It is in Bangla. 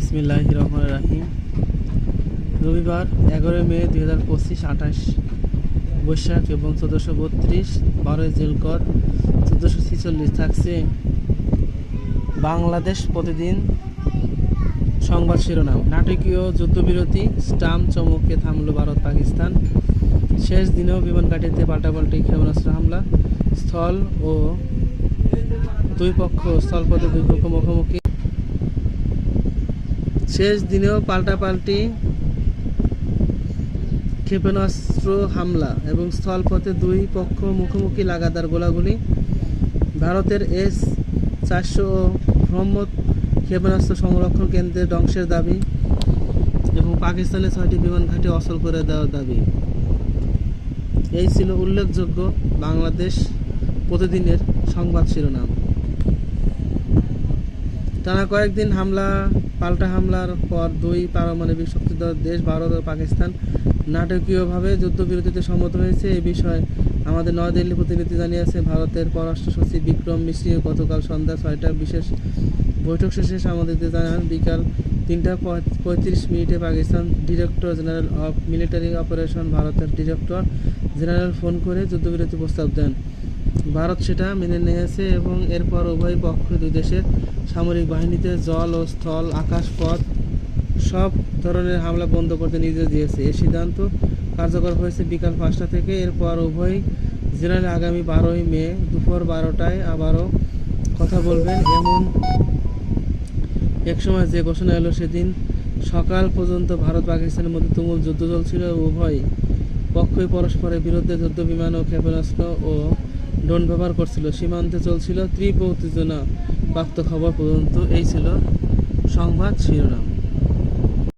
বিসমিল্লাহির রহমানির রহিম। রবিবার 11 মে 2025, 28 বৈশাখ এবং 1432, 12 জিলকদ 1446 থাকছে বাংলাদেশ প্রতিদিন সংবাদ শিরোনাম। নাটকীয় যুদ্ধবিরতি, স্টাম্প চমকে থামল ভারত পাকিস্তান। শেষ দিনেও বিমান ঘাঁটিতে পাল্টাপাল্টি ক্ষেপণাস্ত্র হামলা। স্থল ও দুই পক্ষ স্থলপথে দুই পক্ষ মুখোমুখি। শেষ দিনেও পাল্টাপাল্টি ক্ষেপণাস্ত্র হামলা এবং স্থলপথে দুই পক্ষ মুখোমুখি লাগাতার গোলাগুলি। ভারতের S-400 ও ব্রহ্মস ক্ষেপণাস্ত্র সংরক্ষণ কেন্দ্রে ধ্বংসের দাবি এবং পাকিস্তানের 6টি বিমান ঘাঁটি অচল করে দেওয়ার দাবি। এই ছিল উল্লেখযোগ্য বাংলাদেশ প্রতিদিনের সংবাদ শিরোনাম। টানা কয়েকদিন পাল্টা হামলার পর দুই পারমাণবিক শক্তিধর দেশ ভারত ও পাকিস্তান নাটকীয়ভাবে যুদ্ধবিরতিতে সম্মত হয়েছে। এই বিষয়ে আমাদের নয়াদিল্লি প্রতিনিধি জানিয়েছে। ভারতের পররাষ্ট্র সচিব বিক্রম মিশ্রি গতকাল সন্ধ্যা 6টার বিশেষ বৈঠক শেষে সাংবাদিকদের জানান, বিকাল 3:35 Pakistan director general of military operation ভারতের ডিরেক্টর জেনারেল ফোন করে যুদ্ধবিরতি প্রস্তাব দেন। ভারত সেটা মেনে নিয়েছে এবং এরপর উভয় পক্ষ দুই দেশের সামরিক বাহিনীতে জল ও স্থল, আকাশ, পথ সব ধরনের হামলা বন্ধ করতে নির্দেশ দিয়েছে। এই সিদ্ধান্ত কার্যকর হয়েছে বিকাল 5টা থেকে। এরপর উভয় জেনারেল আগামী 12 মে দুপুর 12টায় আবারও কথা বলবেন। এমন এক সময় যে ঘোষণা এলো, সেদিন সকাল পর্যন্ত ভারত পাকিস্তানের মধ্যে তুমুল যুদ্ধ চলছিল। উভয় পক্ষই পরস্পরের বিরুদ্ধে যুদ্ধ বিমান ও ক্ষেপণাস্ত্র ও ড্রোন ব্যবহার করছিল। সীমান্তে চলছিল তীব্র উত্তেজনা। প্রাপ্ত খবর পর্যন্ত এই ছিল সংবাদ শিরোনাম।